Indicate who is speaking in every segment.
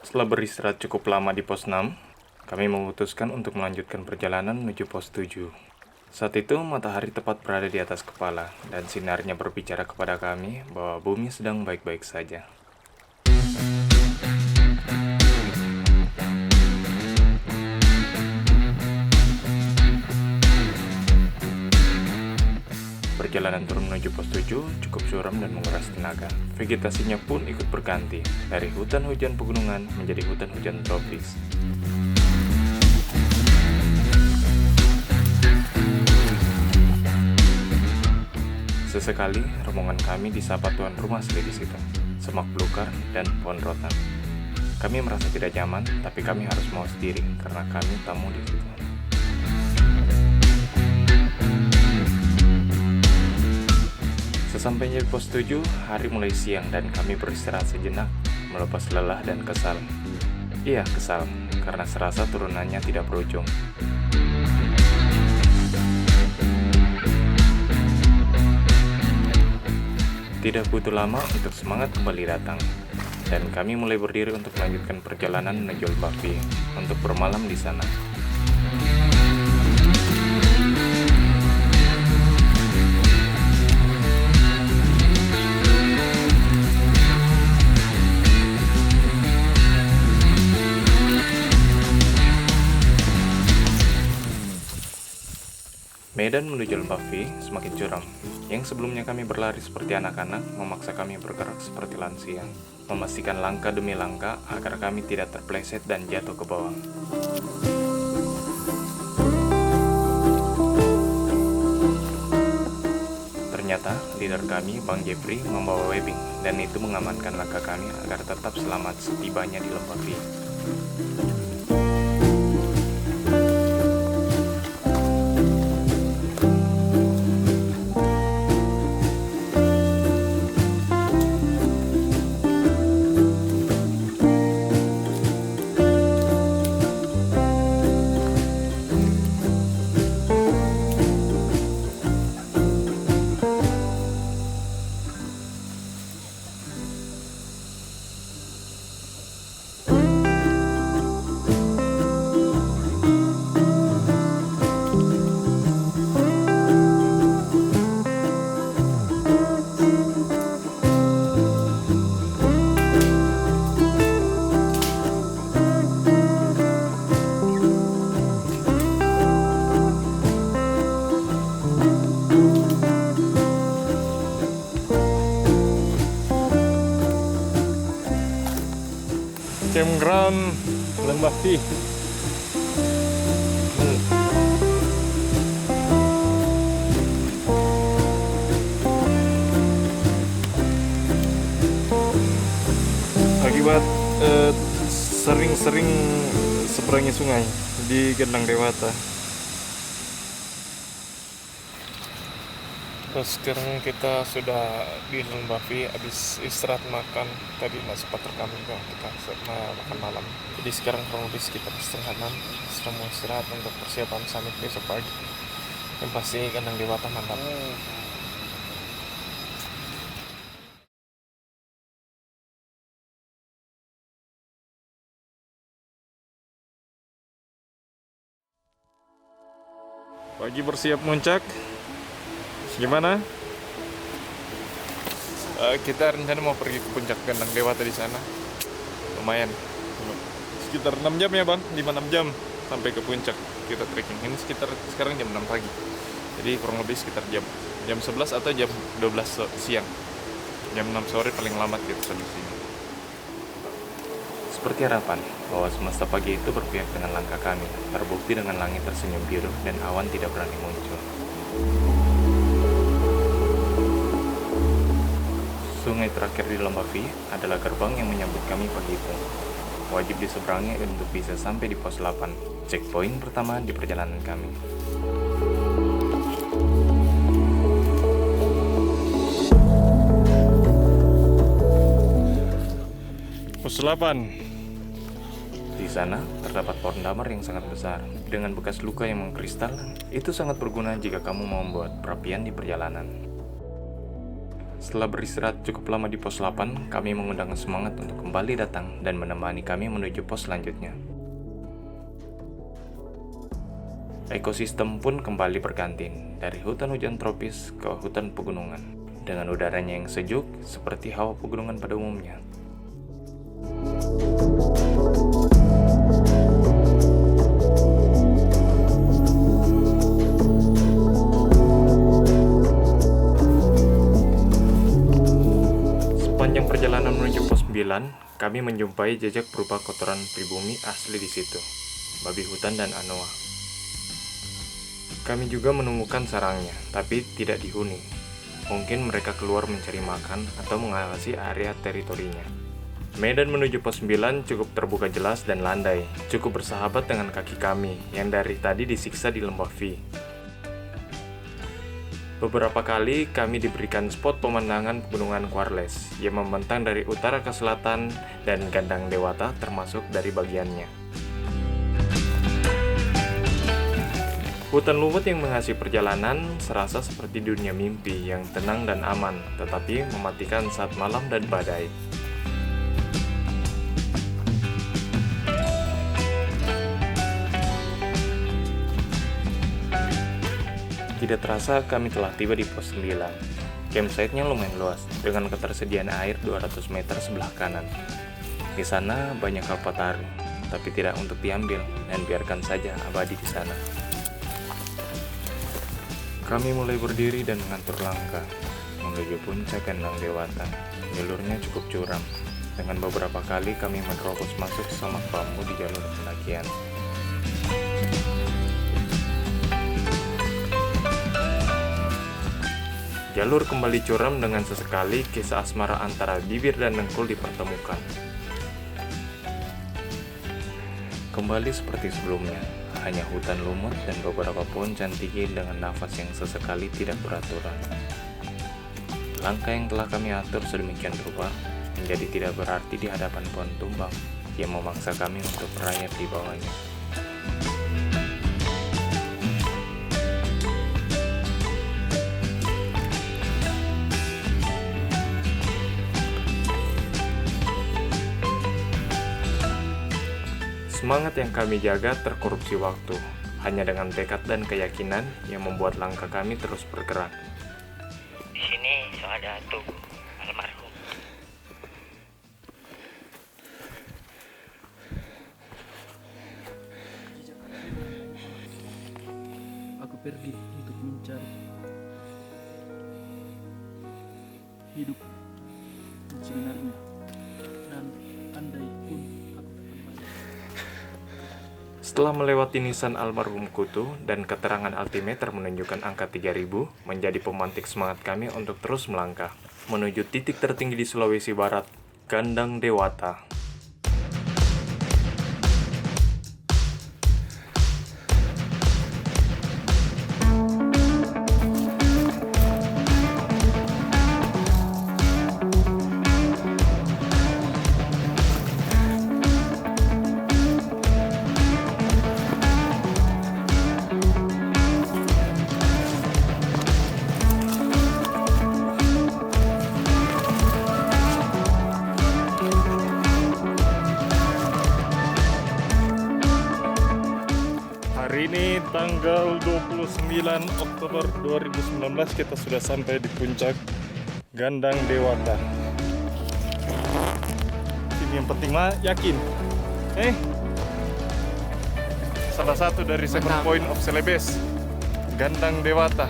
Speaker 1: Setelah beristirahat cukup lama di pos 6, kami memutuskan untuk melanjutkan perjalanan menuju pos 7. Saat itu matahari tepat berada di atas kepala dan sinarnya berbicara kepada kami bahwa bumi sedang baik-baik saja. Perjalanan turun menuju pos 7 cukup suram dan menguras tenaga. Vegetasinya pun ikut berganti, dari hutan hujan pegunungan menjadi hutan hujan tropis. Sesekali, rombongan kami disapa tuan rumah asli di situ, semak belukar dan pohon rotan. Kami merasa tidak nyaman, tapi kami harus mawas diri karena kami tamu di situ. Sesampainya di pos 7, hari mulai siang dan kami beristirahat sejenak, melepas lelah dan kesal. Iya, kesal, karena serasa turunannya tidak berujung. Tidak butuh lama untuk semangat kembali datang, dan kami mulai berdiri untuk melanjutkan perjalanan menuju Lembah untuk bermalam di sana. Medan menuju Lembah semakin curam. Yang sebelumnya kami berlari seperti anak-anak, memaksa kami bergerak seperti lansia, memastikan langkah demi langkah agar kami tidak terpleset dan jatuh ke bawah. Ternyata, leader kami, Bang Jeffrey, membawa webbing, dan itu mengamankan langkah kami agar tetap selamat setibanya di Lembah.
Speaker 2: Campground Lembah Pi. Akibat sering-sering seberangi sungai di Gendang Dewata. Terus sekarang kita sudah di Lembah Pi, habis istirahat makan. Tadi nggak sempat rekam juga, kita makan malam. Jadi sekarang kurang lebih sekitar setengah 6, sudah mau istirahat untuk persiapan summit besok pagi. Yang pasti Gendang Dewata mantap. Pagi bersiap muncak. Gimana? Kita rencana mau pergi ke puncak Gendang Dewata di sana. Lumayan. Sekitar 6 jam ya, Bang. 5-6 jam sampai ke puncak kita trekking. Ini sekitar sekarang jam 6 pagi. Jadi kurang lebih sekitar jam 11 atau jam 12 siang. Jam 6 sore paling lambat gitu sampai sini.
Speaker 1: Seperti harapan bahwa semesta pagi itu berpihak dengan langkah kami, terbukti dengan langit tersenyum biru dan awan tidak berani muncul. Sungai terakhir di Lembah adalah gerbang yang menyambut kami pagi itu. Wajib diseberangi untuk bisa sampai di pos 8, checkpoint pertama di perjalanan kami.
Speaker 2: Pos 8.
Speaker 1: Di sana terdapat pohon damar yang sangat besar dengan bekas luka yang mengkristal. Itu sangat berguna jika kamu mau membuat perapian di perjalanan. Setelah beristirahat cukup lama di pos 8, kami mengundang semangat untuk kembali datang dan menemani kami menuju pos selanjutnya. Ekosistem pun kembali berganti dari hutan hujan tropis ke hutan pegunungan, dengan udaranya yang sejuk seperti hawa pegunungan pada umumnya. Sepanjang perjalanan menuju pos 9, kami menjumpai jejak berupa kotoran pribumi asli di situ, babi hutan dan anoa. Kami juga menemukan sarangnya, tapi tidak dihuni. Mungkin mereka keluar mencari makan atau mengawasi area teritorinya. Medan menuju pos 9 cukup terbuka jelas dan landai, cukup bersahabat dengan kaki kami yang dari tadi disiksa di lembah V. Beberapa kali kami diberikan spot pemandangan pegunungan Quarles yang membentang dari utara ke selatan dan Gandang Dewata termasuk dari bagiannya. Hutan lumut yang menghasil perjalanan serasa seperti dunia mimpi yang tenang dan aman, tetapi mematikan saat malam dan badai. Tidak terasa kami telah tiba di pos 9. Campsite-nya lumayan luas, dengan ketersediaan air 200 meter sebelah kanan. Di sana banyak kalpataru, tapi tidak untuk diambil dan biarkan saja abadi di sana. Kami mulai berdiri dan mengatur langkah menuju puncak Gandang Dewata. Jalurnya cukup curam, dengan beberapa kali kami menerobos masuk samak bambu di jalur pendakian. Jalur kembali curam dengan sesekali kisah asmara antara bibir dan dengkul dipertemukan. Kembali seperti sebelumnya, hanya hutan lumut dan beberapa pohon cantigi dengan nafas yang sesekali tidak beraturan. Langkah yang telah kami atur sedemikian rupa menjadi tidak berarti di hadapan pohon tumbang yang memaksa kami untuk merayap di bawahnya. Semangat yang kami jaga terkorupsi waktu, hanya dengan tekad dan keyakinan yang membuat langkah kami terus bergerak.
Speaker 3: Di sini ada tuh almarhum.
Speaker 4: Aku pergi untuk mencari hidup yang sebenarnya, dan andai pun aku tak kembali.
Speaker 1: Setelah melewati nisan almarhum Kutu dan keterangan altimeter menunjukkan angka 3000, menjadi pemantik semangat kami untuk terus melangkah menuju titik tertinggi di Sulawesi Barat, Gandang Dewata.
Speaker 2: Hari ini tanggal 29 Oktober 2019 kita sudah sampai di puncak Gandang Dewata. Ini yang penting mah yakin. Salah satu dari 7 point of Celebes, Gandang Dewata.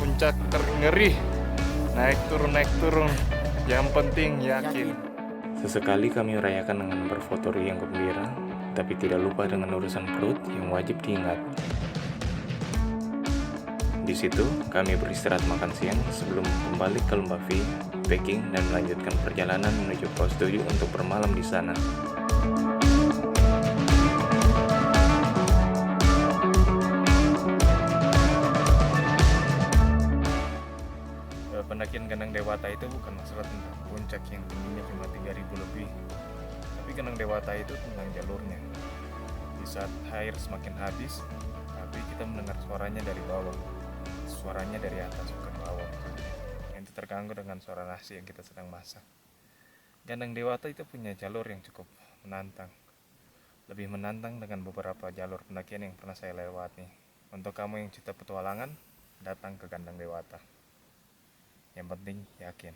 Speaker 2: Puncak terngeri. Naik turun. Yang penting yakin.
Speaker 1: Sesekali kami rayakan dengan berfoto yang gembira, tapi tidak lupa dengan urusan perut yang wajib diingat. Di situ, kami beristirahat makan siang sebelum kembali ke Lembah V, packing dan melanjutkan perjalanan menuju pos 7 untuk bermalam di sana. Pendakian Gandang Dewata itu bukan masalah tentang puncak yang tingginya cuma 3000 lebih, tapi Gandang Dewata itu tentang jalurnya. Di saat air semakin habis, tapi kita mendengar suaranya dari bawah, suaranya dari atas bukan bawah, yang tetap terganggu dengan suara nasi yang kita sedang masak. Gandang Dewata itu punya jalur yang cukup menantang. Lebih menantang dengan beberapa jalur pendakian yang pernah saya lewati. Untuk kamu yang cinta petualangan, datang ke Gandang Dewata. Yang penting yakin.